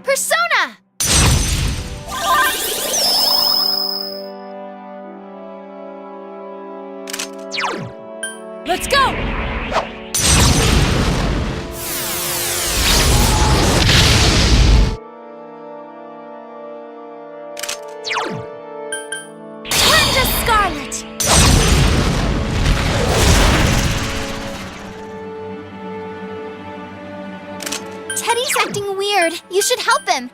Persona! Let's go! Turn to Scarlet! Teddy's acting weird. You should help him.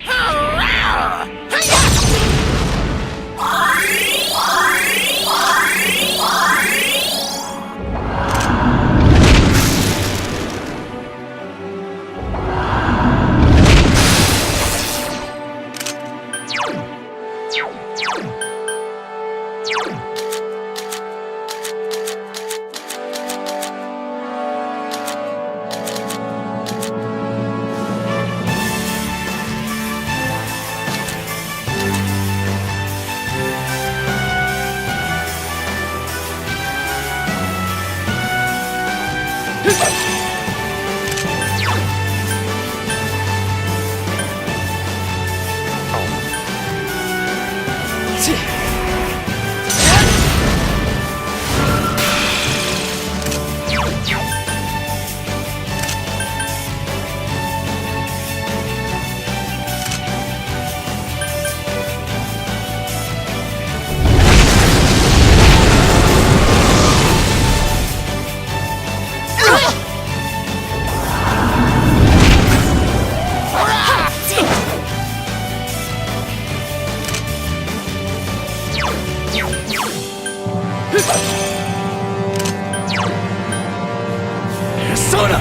Persona!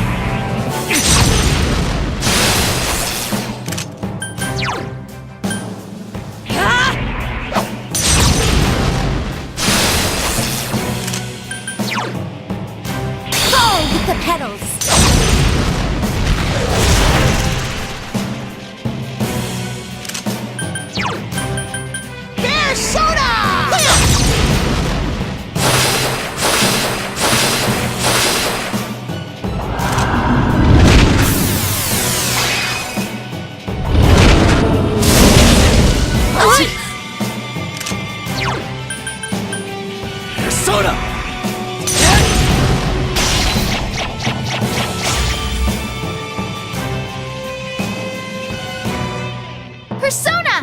Fall with the petals! Persona! Persona!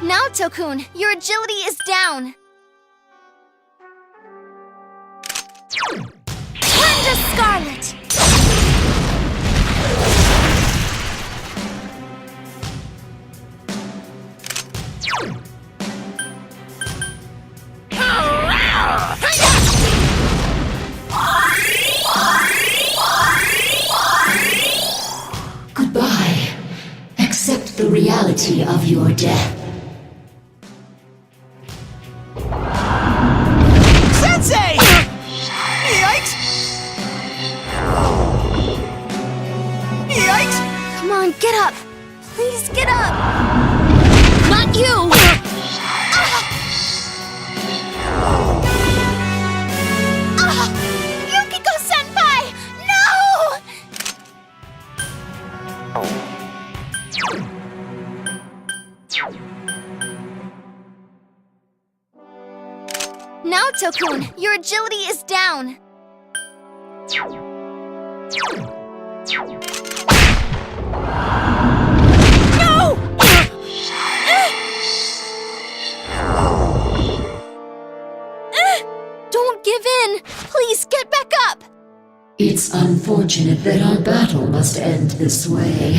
Now, Tokun, your agility is down. Turn to Scarlet! Goodbye. Accept the reality of your death. Sensei! Yikes! Yikes! Come on, get up! Please get up! Not you! Yukiko-senpai! No! Now, Tokun, your agility is down. No! Don't give in! Please get back up! It's unfortunate that our battle must end this way.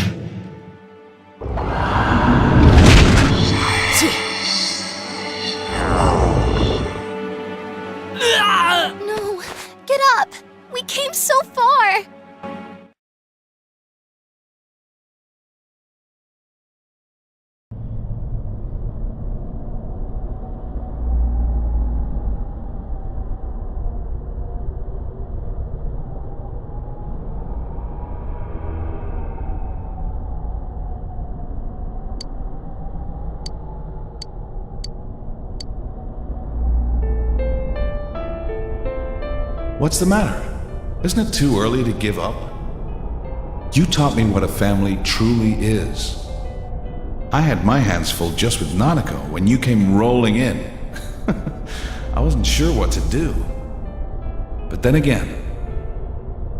No, get up! We came so far! What's the matter? Isn't it too early to give up? You taught me what a family truly is. I had my hands full just with Nanako when you came rolling in. I wasn't sure what to do. But then again,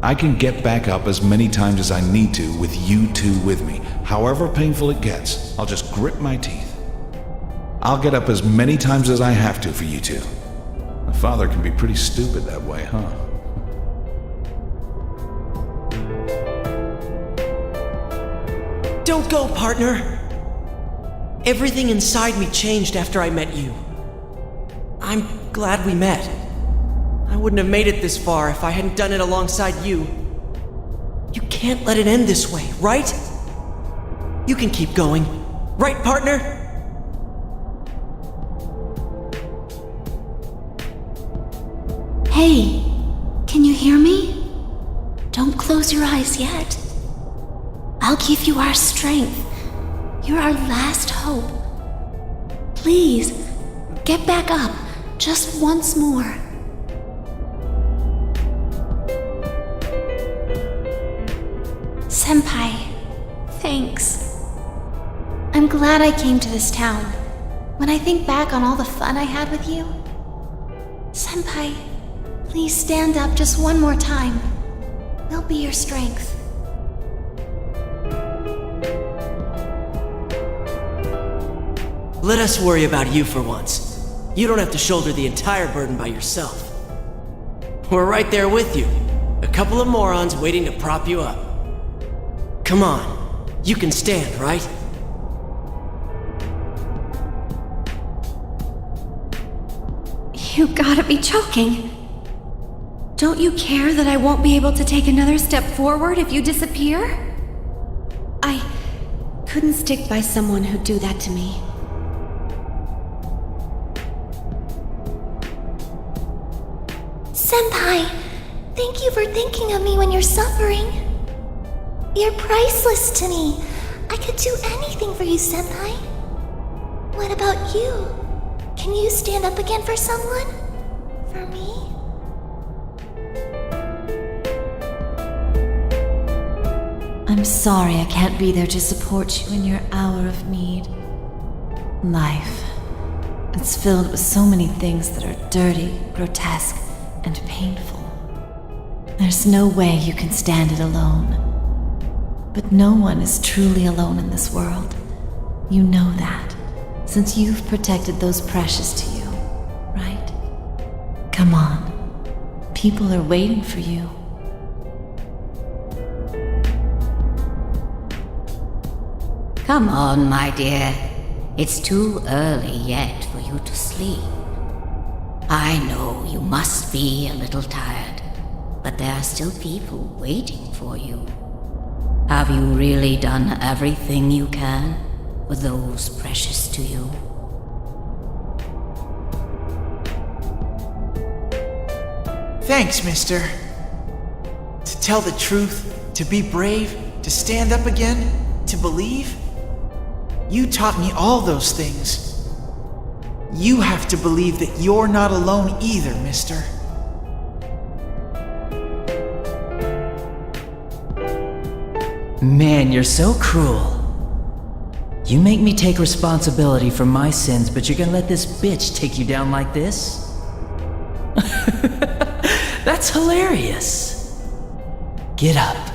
I can get back up as many times as I need to with you two with me. However painful it gets, I'll just grit my teeth. I'll get up as many times as I have to for you two. A father can be pretty stupid that way, huh? Don't go, partner! Everything inside me changed after I met you. I'm glad we met. I wouldn't have made it this far if I hadn't done it alongside you. You can't let it end this way, right? You can keep going. Right, partner? Hey, can you hear me? Don't close your eyes yet. I'll give you our strength. You're our last hope. Please, get back up, just once more. Senpai, thanks. I'm glad I came to this town. When I think back on all the fun I had with you... Senpai, please stand up just one more time. We'll be your strength. Let us worry about you for once. You don't have to shoulder the entire burden by yourself. We're right there with you. A couple of morons waiting to prop you up. Come on, you can stand, right? You gotta be joking. Don't you care that I won't be able to take another step forward if you disappear? I couldn't stick by someone who'd do that to me. Senpai, thank you for thinking of me when you're suffering. You're priceless to me. I could do anything for you, Senpai. What about you? Can you stand up again for someone? For me? I'm sorry I can't be there to support you in your hour of need. Life. It's filled with so many things that are dirty, grotesque, and painful. There's no way you can stand it alone. But no one is truly alone in this world. You know that, since you've protected those precious to you, right? Come on. People are waiting for you. Come on, my dear. It's too early yet for you to sleep. I know you must be a little tired, but there are still people waiting for you. Have you really done everything you can for those precious to you? Thanks, mister. To tell the truth, to be brave, to stand up again, to believe. You taught me all those things. You have to believe that you're not alone either, mister. Man, you're so cruel. You make me take responsibility for my sins, but you're gonna let this bitch take you down like this? That's hilarious. Get up.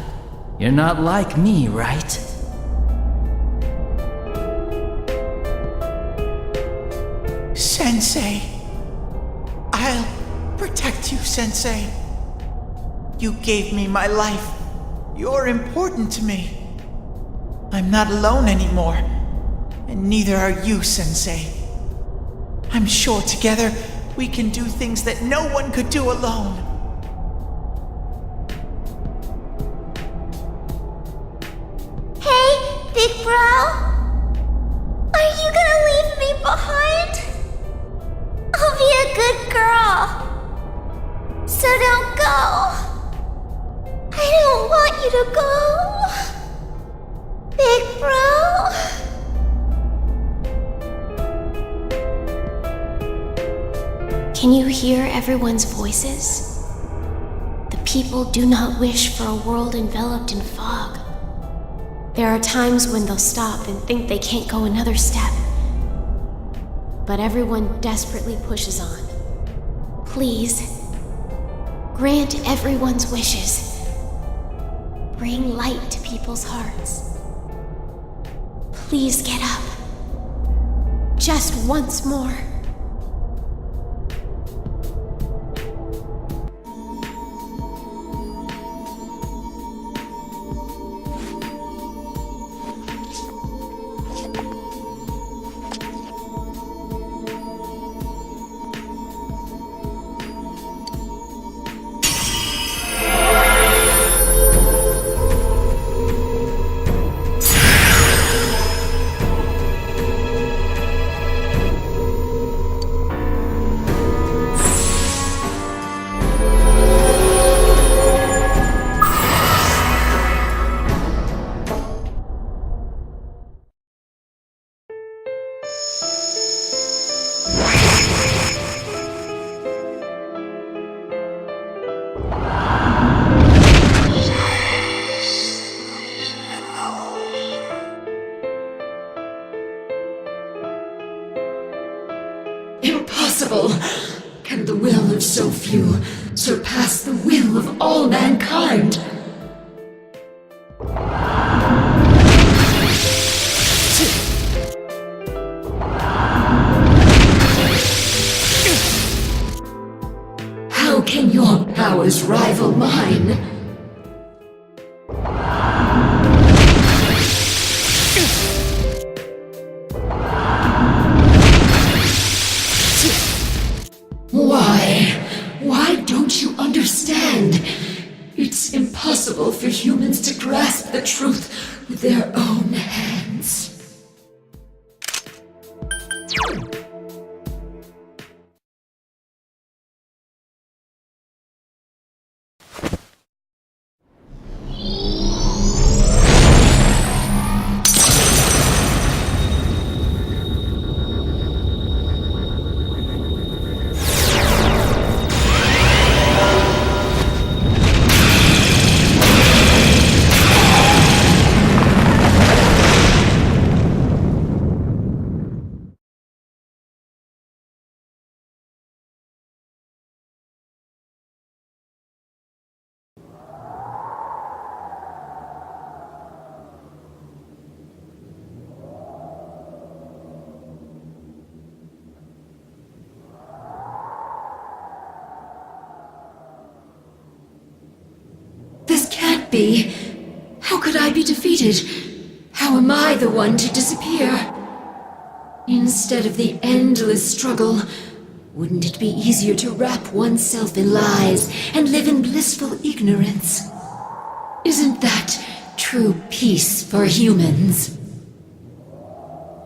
You're not like me, right? Sensei. I'll protect you, Sensei. You gave me my life. You're important to me. I'm not alone anymore, and neither are you, Sensei. I'm sure together we can do things that no one could do alone. Hey, big bro! Are you gonna leave me behind? I'll be a good girl. So don't go. I don't want you to go. Big bro. Can you hear everyone's voices? The people do not wish for a world enveloped in fog. There are times when they'll stop and think they can't go another step. But everyone desperately pushes on. Please, grant everyone's wishes. Bring light to people's hearts. Please get up. Just once more. Impossible! Can the will of so few surpass the will of all mankind? How can your powers rival mine? Why don't you understand? It's impossible for humans to grasp the truth with their own hands. This can't be. How could I be defeated? How am I the one to disappear? Instead of the endless struggle, wouldn't it be easier to wrap oneself in lies and live in blissful ignorance? Isn't that true peace for humans?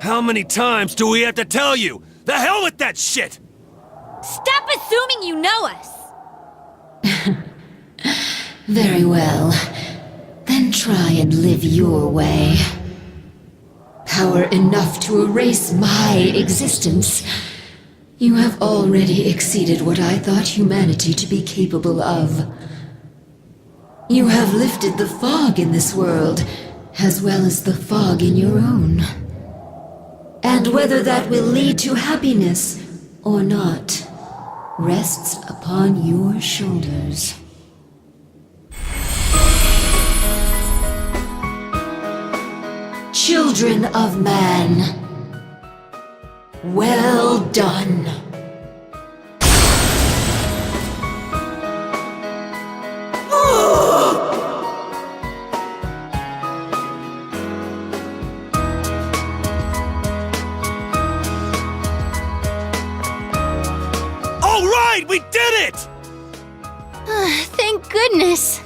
How many times do we have to tell you? The hell with that shit! Stop assuming you know us! Very well. Then try and live your way. Power enough to erase my existence. You have already exceeded what I thought humanity to be capable of. You have lifted the fog in this world, as well as the fog in your own. And whether that will lead to happiness or not, rests upon your shoulders. Children of man, well done. All right, we did it! Thank goodness.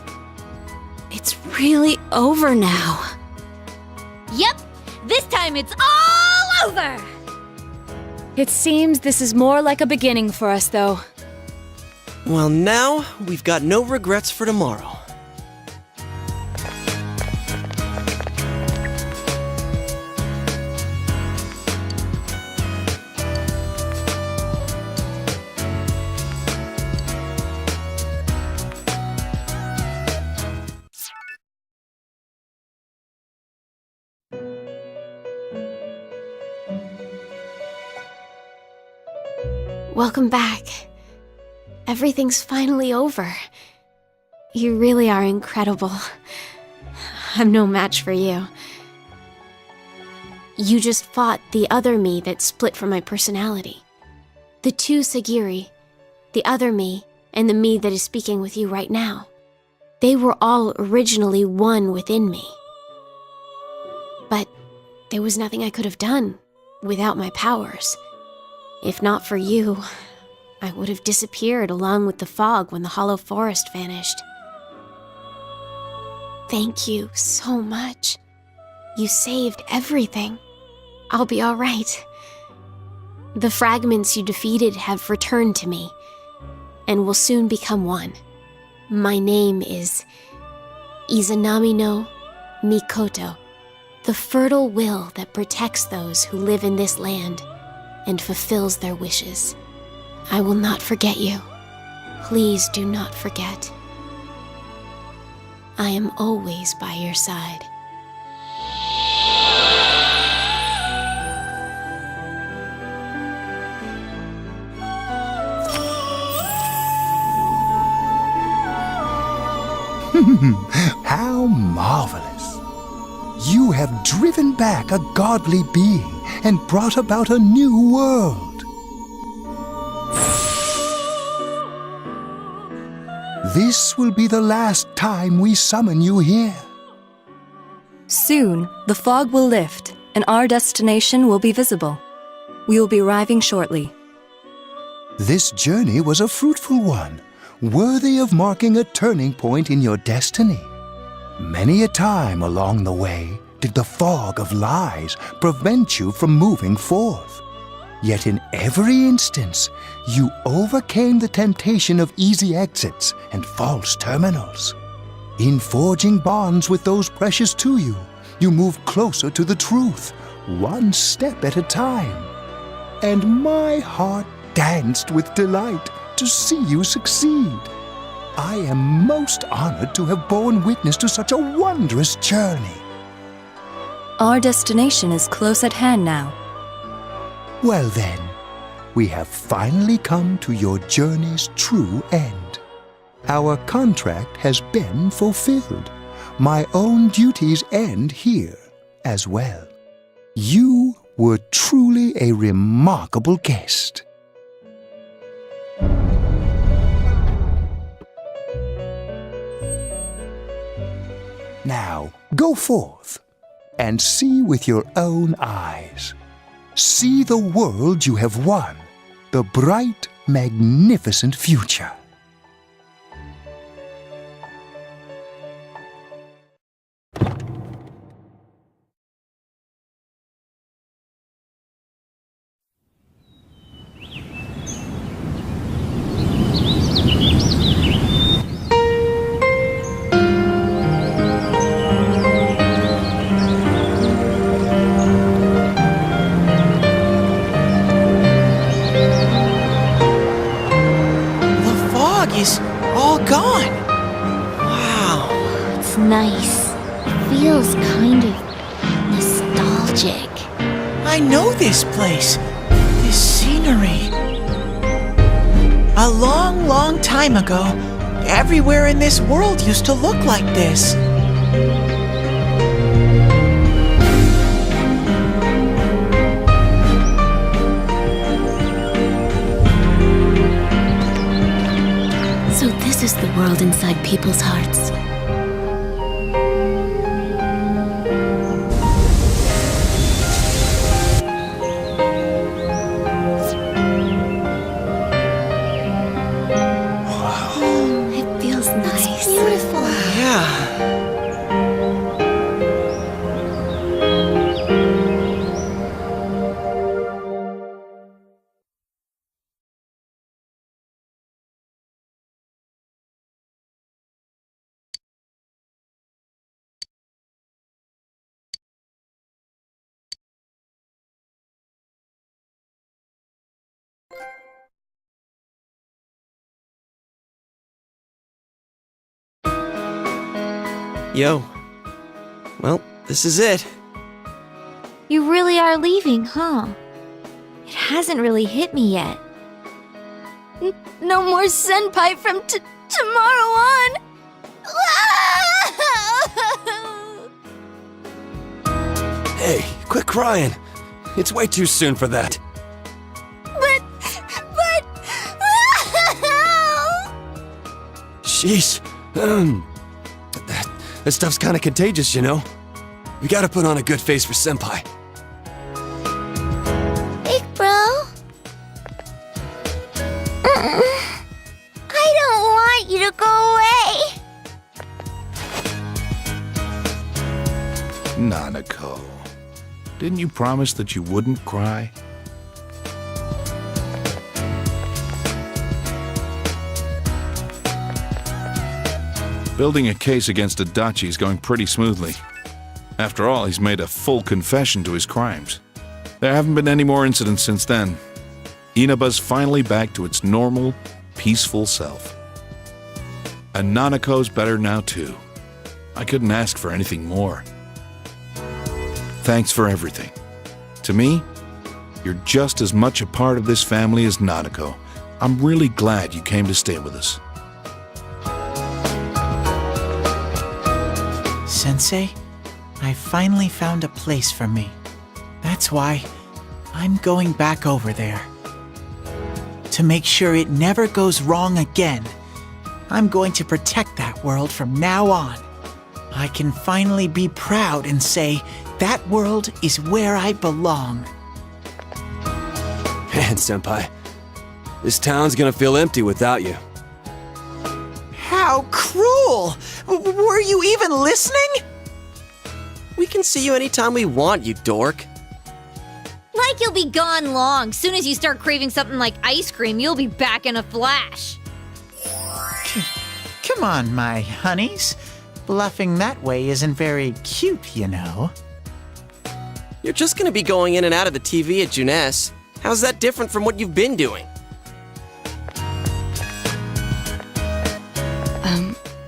It's really over now. Yep, this time it's all over! It seems this is more like a beginning for us, though. Well, now we've got no regrets for tomorrow. Welcome back. Everything's finally over. You really are incredible. I'm no match for you. You just fought the other me that split from my personality. The two Sagiri, the other me, and the me that is speaking with you right now. They were all originally one within me. But there was nothing I could have done without my powers. If not for you, I would have disappeared along with the fog when the hollow forest vanished. Thank you so much. You saved everything. I'll be all right. The fragments you defeated have returned to me, and will soon become one. My name is Izanami no Mikoto, the fertile will that protects those who live in this land and fulfills their wishes. I will not forget you. Please do not forget. I am always by your side. How marvelous! You have driven back a godly being and brought about a new world. This will be the last time we summon you here. Soon, the fog will lift, and our destination will be visible. We will be arriving shortly. This journey was a fruitful one, worthy of marking a turning point in your destiny. Many a time along the way did the fog of lies prevent you from moving forth. Yet in every instance, you overcame the temptation of easy exits and false terminals. In forging bonds with those precious to you, you moved closer to the truth, one step at a time. And my heart danced with delight to see you succeed. I am most honored to have borne witness to such a wondrous journey. Our destination is close at hand now. Well then, we have finally come to your journey's true end. Our contract has been fulfilled. My own duties end here as well. You were truly a remarkable guest. Now, go forth and see with your own eyes. See the world you have won, the bright, magnificent future. Is all gone. Wow. It's nice. It feels kind of nostalgic. I know this place. This scenery. A long, long time ago, everywhere in this world used to look like this. So this is the world inside people's hearts. It feels nice. It's beautiful. Yeah. Yo. Well, this is it. You really are leaving, huh? It hasn't really hit me yet. No more senpai from tomorrow on! Hey, quit crying. It's way too soon for that. But... Sheesh. That stuff's kinda contagious, you know? We gotta put on a good face for Senpai. Big bro? I don't want you to go away! Nanako, didn't you promise that you wouldn't cry? Building a case against Adachi is going pretty smoothly. After all, he's made a full confession to his crimes. There haven't been any more incidents since then. Inaba's finally back to its normal, peaceful self. And Nanako's better now too. I couldn't ask for anything more. Thanks for everything. To me, you're just as much a part of this family as Nanako. I'm really glad you came to stay with us. Sensei, I finally found a place for me. That's why I'm going back over there. To make sure it never goes wrong again, I'm going to protect that world from now on. I can finally be proud and say, that world is where I belong. Man, Senpai, this town's gonna feel empty without you. How cruel! Were you even listening? We can see you anytime we want, you dork. Like you'll be gone long. Soon as you start craving something like ice cream, you'll be back in a flash. Come on, my honeys. Bluffing that way isn't very cute, you know. You're just gonna be going in and out of the TV at Juness. How's that different from what you've been doing?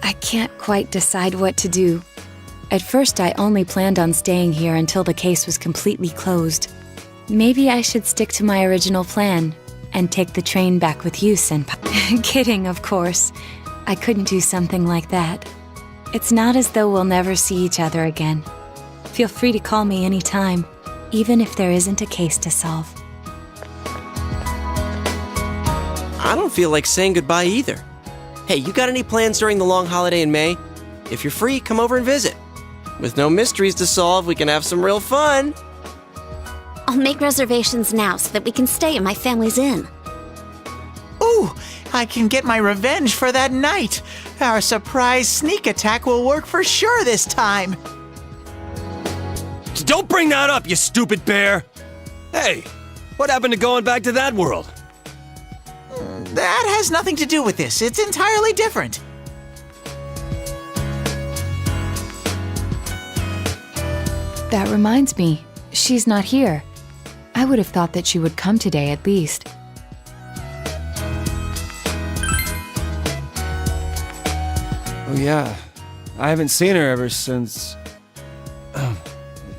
I can't quite decide what to do. At first, I only planned on staying here until the case was completely closed. Maybe I should stick to my original plan and take the train back with you, Senpai. Kidding, of course. I couldn't do something like that. It's not as though we'll never see each other again. Feel free to call me anytime, even if there isn't a case to solve. I don't feel like saying goodbye either. Hey, you got any plans during the long holiday in May? If you're free, come over and visit. With no mysteries to solve, we can have some real fun. I'll make reservations now so that we can stay in my family's inn. Ooh, I can get my revenge for that night. Our surprise sneak attack will work for sure this time. Don't bring that up, you stupid bear! Hey, what happened to going back to that world? That has nothing to do with this. It's entirely different. That reminds me, she's not here. I would have thought that she would come today at least. Oh yeah, I haven't seen her ever since...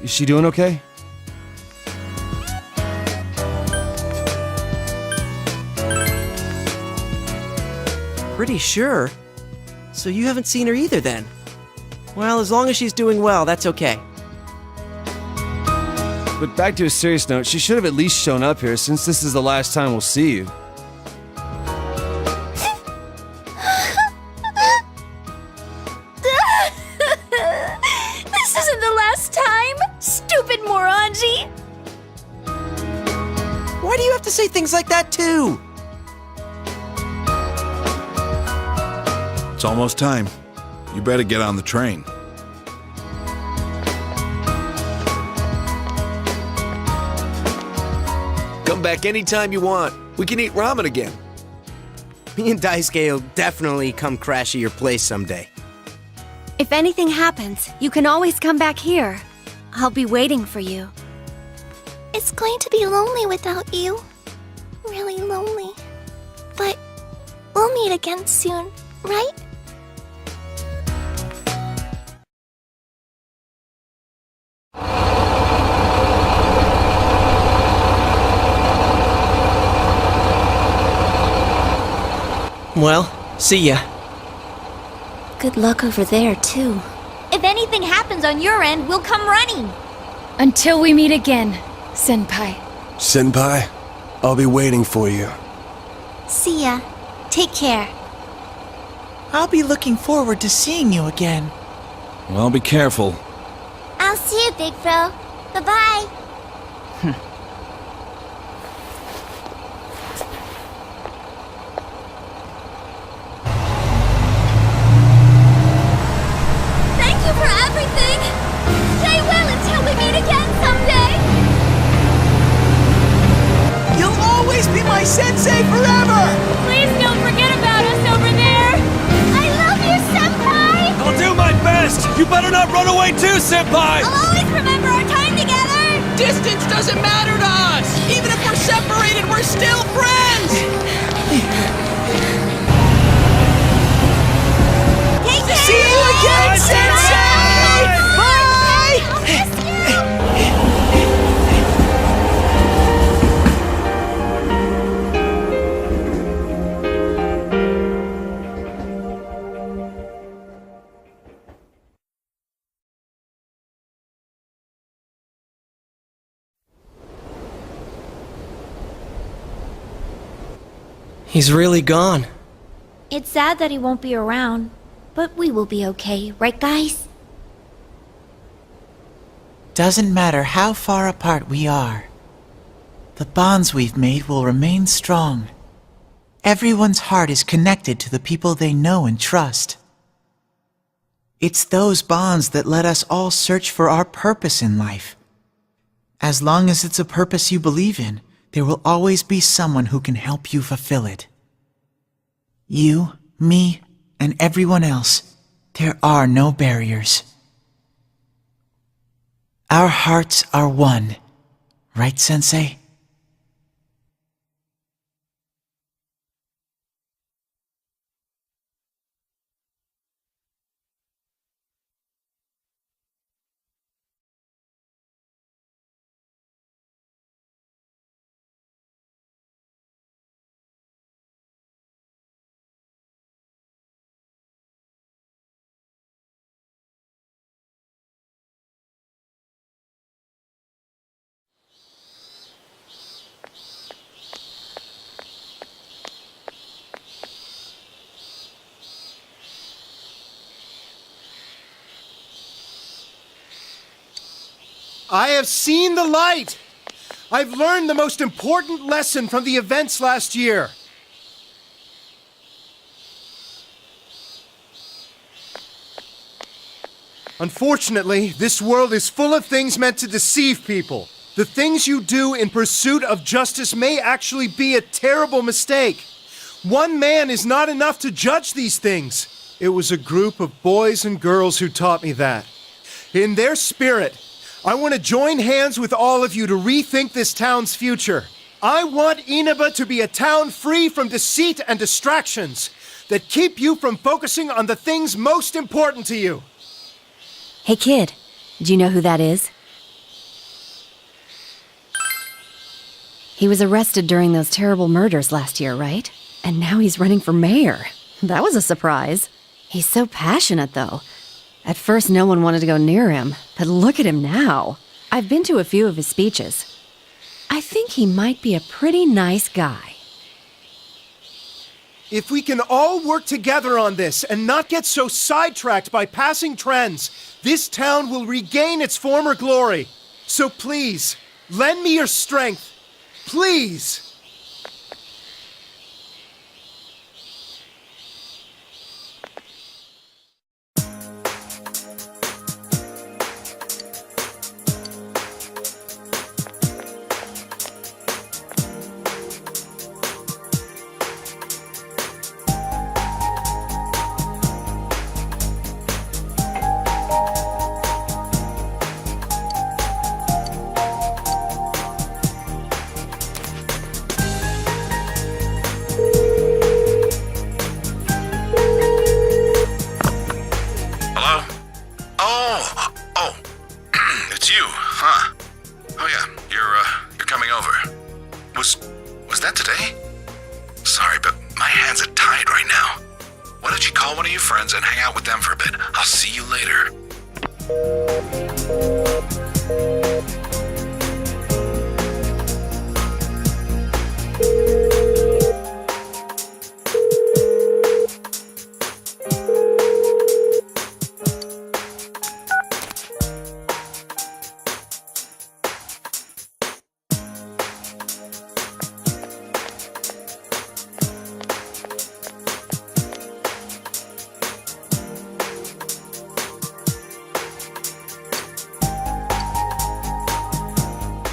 Is she doing okay? Pretty sure. So you haven't seen her either then? Well, as long as she's doing well, that's okay. But back to a serious note, she should have at least shown up here since this is the last time we'll see you. This isn't the last time, stupid Moranji! Why do you have to say things like that too? It's almost time. You better get on the train. Come back anytime you want. We can eat ramen again. Me and Daisuke will definitely come crash at your place someday. If anything happens, you can always come back here. I'll be waiting for you. It's going to be lonely without you. Really lonely. But we'll meet again soon, right? Well, see ya. Good luck over there, too. If anything happens on your end, we'll come running. Until we meet again, Senpai. Senpai, I'll be waiting for you. See ya. Take care. I'll be looking forward to seeing you again. Well, be careful. I'll see you, Big Bro. Bye-bye. Thank you for everything. Stay well until we meet again someday. You'll always be my sensei forever! Please don't forget about us over there. I love you, Senpai. I'll do my best! You better not run away too, Senpai! I'll always remember our time together. Distance doesn't matter to us! Even if we're separated, we're still friends! Take care. See you again, Bye, Sensei! Bye! I'll miss you. He's really gone. It's sad that he won't be around, but we will be okay, right, guys? Doesn't matter how far apart we are. The bonds we've made will remain strong. Everyone's heart is connected to the people they know and trust. It's those bonds that let us all search for our purpose in life. As long as it's a purpose you believe in, there will always be someone who can help you fulfill it. You, me, and everyone else, there are no barriers. Our hearts are one, right, Sensei? I have seen the light! I've learned the most important lesson from the events last year. Unfortunately, this world is full of things meant to deceive people. The things you do in pursuit of justice may actually be a terrible mistake. One man is not enough to judge these things. It was a group of boys and girls who taught me that. In their spirit, I want to join hands with all of you to rethink this town's future. I want Inaba to be a town free from deceit and distractions that keep you from focusing on the things most important to you. Hey kid, do you know who that is? He was arrested during those terrible murders last year, right? And now he's running for mayor. That was a surprise. He's so passionate, though. At first, no one wanted to go near him, but look at him now. I've been to a few of his speeches. I think he might be a pretty nice guy. If we can all work together on this and not get so sidetracked by passing trends, this town will regain its former glory. So please, lend me your strength. Please! call one of your friends and hang out with them for a bit. I'll see you later.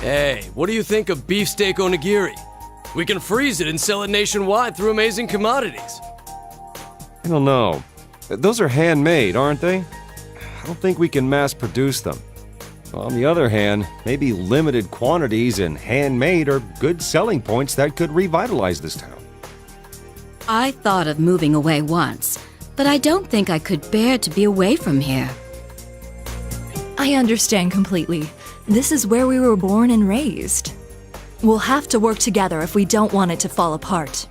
Hey, what do you think of beefsteak onigiri? We can freeze it and sell it nationwide through Amazing Commodities. I don't know. Those are handmade, aren't they? I don't think we can mass produce them. On the other hand, maybe limited quantities and handmade are good selling points that could revitalize this town. I thought of moving away once, but I don't think I could bear to be away from here. I understand completely. This is where we were born and raised. We'll have to work together if we don't want it to fall apart.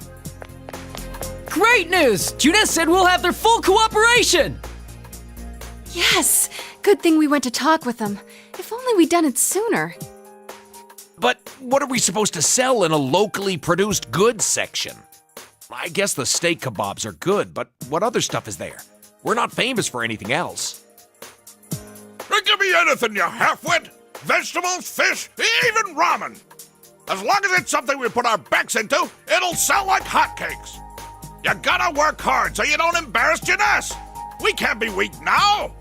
Great news! Junes said we'll have their full cooperation! Yes! Good thing we went to talk with them. If only we'd done it sooner. But what are we supposed to sell in a locally produced goods section? I guess the steak kebabs are good, but what other stuff is there? We're not famous for anything else. Give me anything, you half-wit! Vegetables, fish, even ramen! As long as it's something we put our backs into, it'll sell like hotcakes! You gotta work hard so you don't embarrass Junes! We can't be weak now!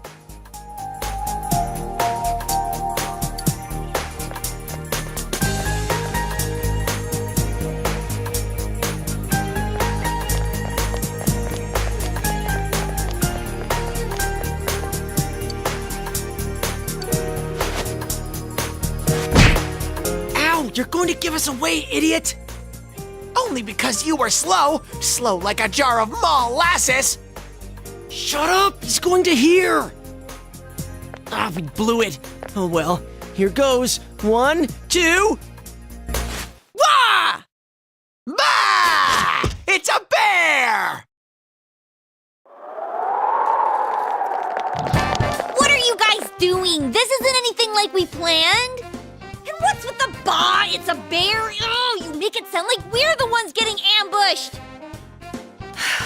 You're going to give us away, idiot! Only because you were slow. Slow like a jar of molasses. Shut up! He's going to hear! Ah, we blew it. Oh well, here goes. 1, 2... Wah! Bah! It's a bear! What are you guys doing? This isn't anything like we planned. And what's with the bah? It's a bear? Oh, you make it sound like we're the ones getting ambushed.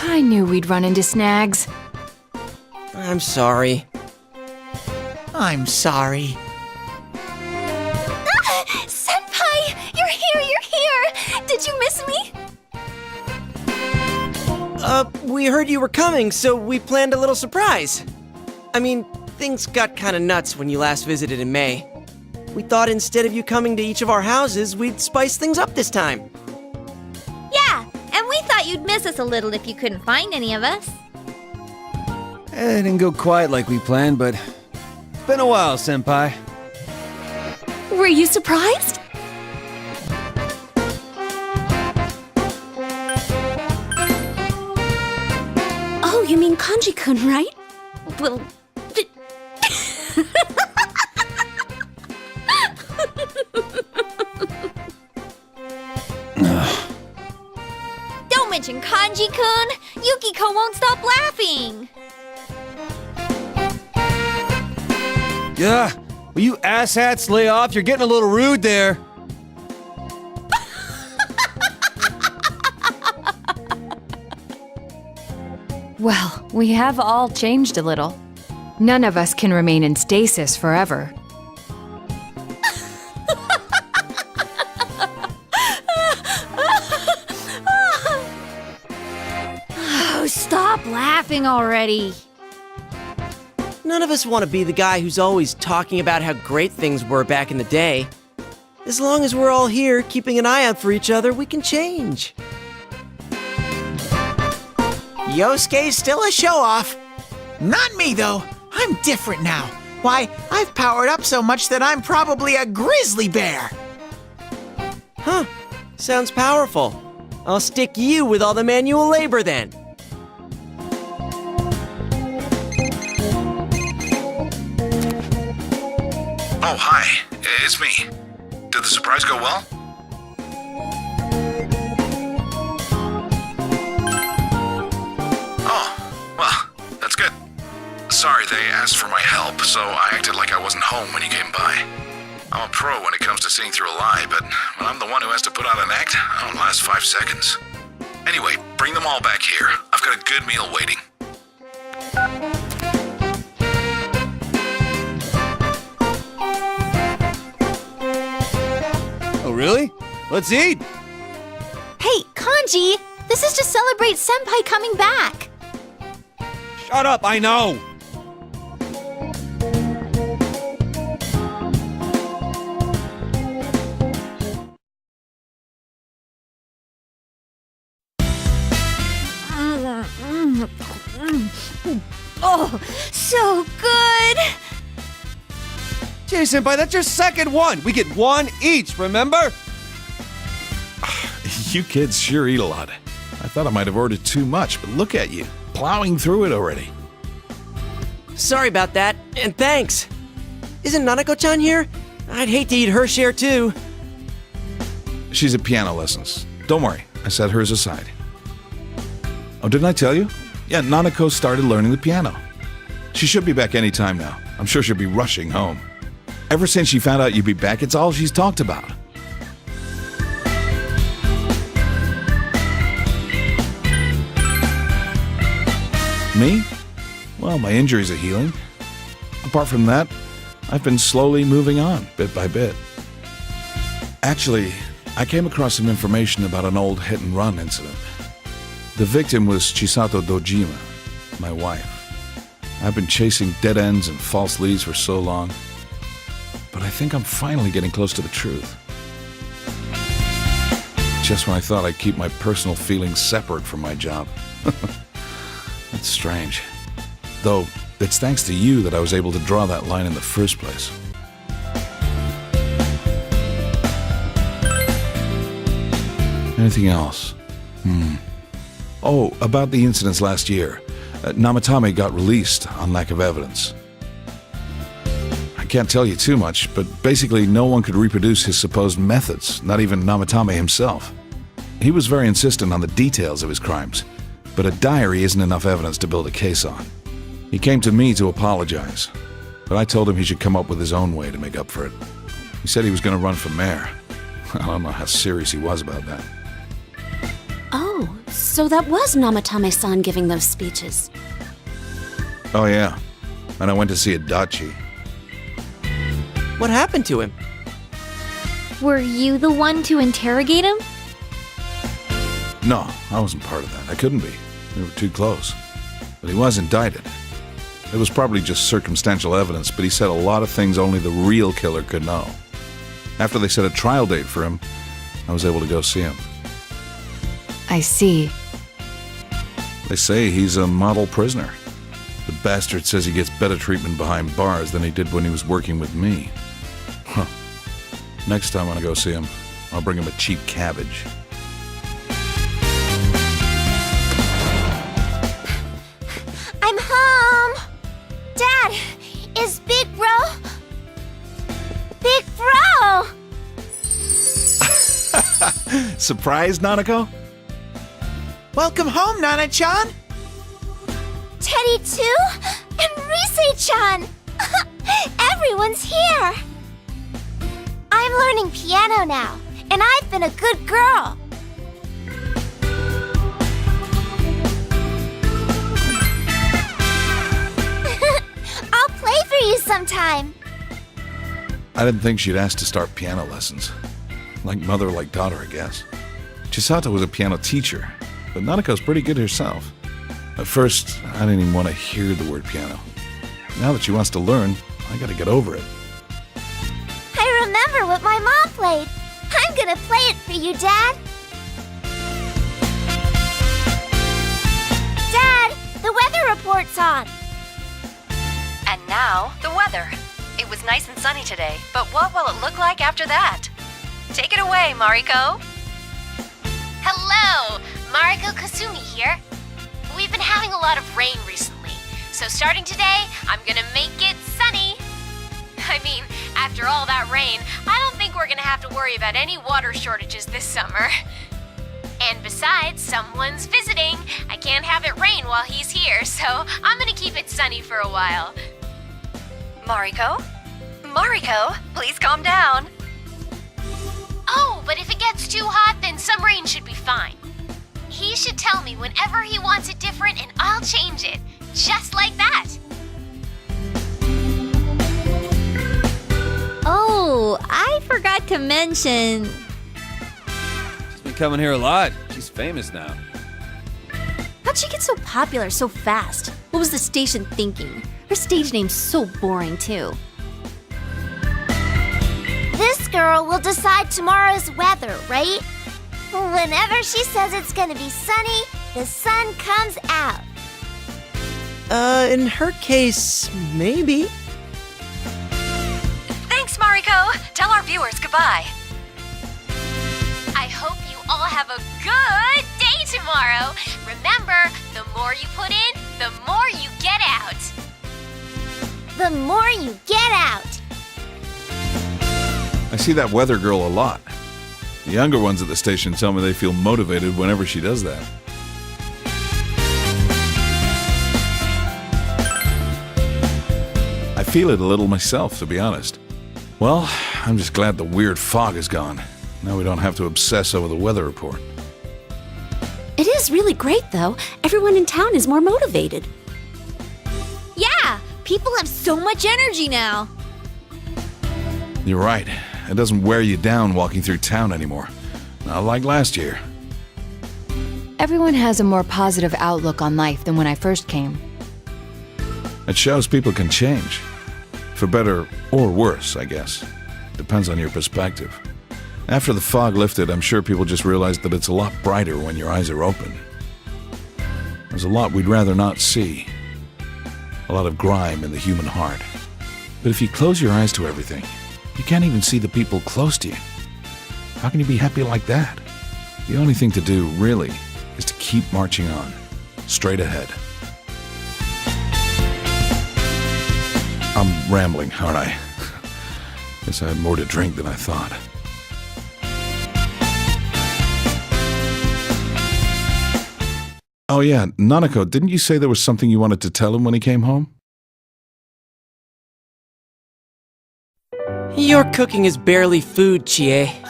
I knew we'd run into snags. I'm sorry. I'm sorry. Senpai! You're here! Did you miss me? We heard you were coming, so we planned a little surprise. I mean, things got kinda nuts when you last visited in May. We thought instead of you coming to each of our houses, we'd spice things up this time. Yeah, and we thought you'd miss us a little if you couldn't find any of us. It didn't go quite like we planned, but it's been a while, Senpai. Were you surprised? Oh, you mean Kanji-kun, right? Well... Don't mention Kanji-kun! Yukiko won't stop laughing! Yeah, will you asshats lay off? You're getting a little rude there. Well, we have all changed a little. None of us can remain in stasis forever. Oh, stop laughing already! None of us want to be the guy who's always talking about how great things were back in the day. As long as we're all here keeping an eye out for each other, we can change. Yosuke's still a show-off. Not me, though. I'm different now. Why, I've powered up so much that I'm probably a grizzly bear. Huh. Sounds powerful. I'll stick you with all the manual labor then. Oh, hi. It's me. Did the surprise go well? Oh, well, Sensei asked for my help, so I acted like I wasn't home when you came by. I'm a pro when it comes to seeing through a lie, but when I'm the one who has to put on an act, I don't last 5 seconds. Anyway, bring them all back here. I've got a good meal waiting. Oh, really? Let's eat! Hey, Kanji! This is to celebrate Senpai coming back! Shut up, I know! Oh, so good! Jay Senpai, that's your second one! We get one each, remember? You kids sure eat a lot. I thought I might have ordered too much, but look at you, plowing through it already. Sorry about that, and thanks! Isn't Nanako-chan here? I'd hate to eat her share too. She's at piano lessons. Don't worry, I set hers aside. Oh, didn't I tell you? Yeah, Nanako started learning the piano. She should be back any time now. I'm sure she'll be rushing home. Ever since she found out you'd be back, it's all she's talked about. Me? Well, my injuries are healing. Apart from that, I've been slowly moving on, bit by bit. Actually, I came across some information about an old hit-and-run incident. The victim was Chisato Dojima, my wife. I've been chasing dead ends and false leads for so long, but I think I'm finally getting close to the truth. Just when I thought I'd keep my personal feelings separate from my job. That's strange. Though, it's thanks to you that I was able to draw that line in the first place. Anything else? Oh, about the incidents last year. Namatame got released on lack of evidence. I can't tell you too much, but basically no one could reproduce his supposed methods, not even Namatame himself. He was very insistent on the details of his crimes, but a diary isn't enough evidence to build a case on. He came to me to apologize, but I told him he should come up with his own way to make up for it. He said he was going to run for mayor. I don't know how serious he was about that. Oh, so that was Namatame-san giving those speeches. Oh yeah, and I went to see Adachi. What happened to him? Were you the one to interrogate him? No, I wasn't part of that. I couldn't be. We were too close. But he was indicted. It was probably just circumstantial evidence, but he said a lot of things only the real killer could know. After they set a trial date for him, I was able to go see him. I see. They say he's a model prisoner. The bastard says he gets better treatment behind bars than he did when he was working with me. Huh. Next time when I go see him, I'll bring him a cheap cabbage. I'm home! Dad, is Big Bro... Big Bro! Surprised, Nanako? Welcome home, Nana-chan! Teddy too? And Rise-chan! Everyone's here! I'm learning piano now, and I've been a good girl. I'll play for you sometime. I didn't think she'd ask to start piano lessons. Like mother, like daughter, I guess. Chisato was a piano teacher, but Nanako's pretty good herself. At first, I didn't even want to hear the word piano. Now that she wants to learn, I gotta get over it. I remember what my mom played. I'm gonna play it for you, Dad. Dad, the weather report's on. And now, the weather. It was nice and sunny today, but what will it look like after that? Take it away, Mariko. Hello! Mariko Kasumi here. We've been having a lot of rain recently, so starting today, I'm gonna make it sunny. I mean, after all that rain, I don't think we're gonna have to worry about any water shortages this summer. And besides, someone's visiting. I can't have it rain while he's here, so I'm gonna keep it sunny for a while. Mariko? Mariko, please calm down. Oh, but if it gets too hot, then some rain should be fine. He should tell me whenever he wants it different and I'll change it. Just like that. Oh, I forgot to mention. She's been coming here a lot. She's famous now. How'd she get so popular so fast? What was the station thinking? Her stage name's so boring, too. This girl will decide tomorrow's weather, right? Whenever she says it's gonna be sunny, the sun comes out. In her case, maybe. Thanks, Mariko. Tell our viewers goodbye. I hope you all have a good day tomorrow. Remember, the more you put in, the more you get out. The more you get out. I see that weather girl a lot. The younger ones at the station tell me they feel motivated whenever she does that. I feel it a little myself, to be honest. Well, I'm just glad the weird fog is gone. Now we don't have to obsess over the weather report. It is really great, though. Everyone in town is more motivated. Yeah, people have so much energy now. You're right. It doesn't wear you down walking through town anymore. Not like last year. Everyone has a more positive outlook on life than when I first came. It shows people can change. For better or worse, I guess. Depends on your perspective. After the fog lifted, I'm sure people just realized that it's a lot brighter when your eyes are open. There's a lot we'd rather not see. A lot of grime in the human heart. But if you close your eyes to everything, you can't even see the people close to you. How can you be happy like that? The only thing to do, really, is to keep marching on, straight ahead. I'm rambling, aren't I? Guess I had more to drink than I thought. Oh yeah, Nanako, didn't you say there was something you wanted to tell him when he came home? Your cooking is barely food, Chie. Hey,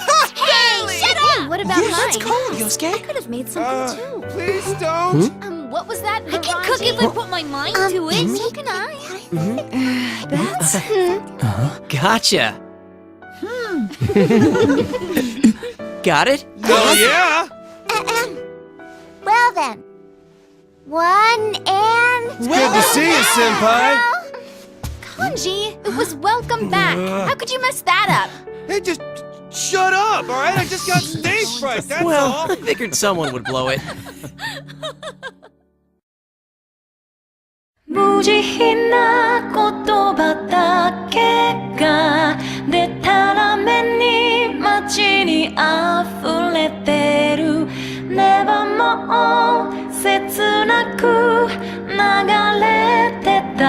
shut up! What about mine? That's cold, Yosuke. I could have made something too. Please don't. What was that? I can cook if I put my mind to it. So can I. That's. Gotcha. Got it? Oh, yeah. Well then. 1 and... It's good to see you, Senpai. Kanji, it was welcome back. How could you mess that up? Hey, just shut up, all right? I just got stage fright, that's Well, all. I figured someone would blow it. 無慈悲な言葉だけがでたらめに街に溢れてるネバも切なく流れてた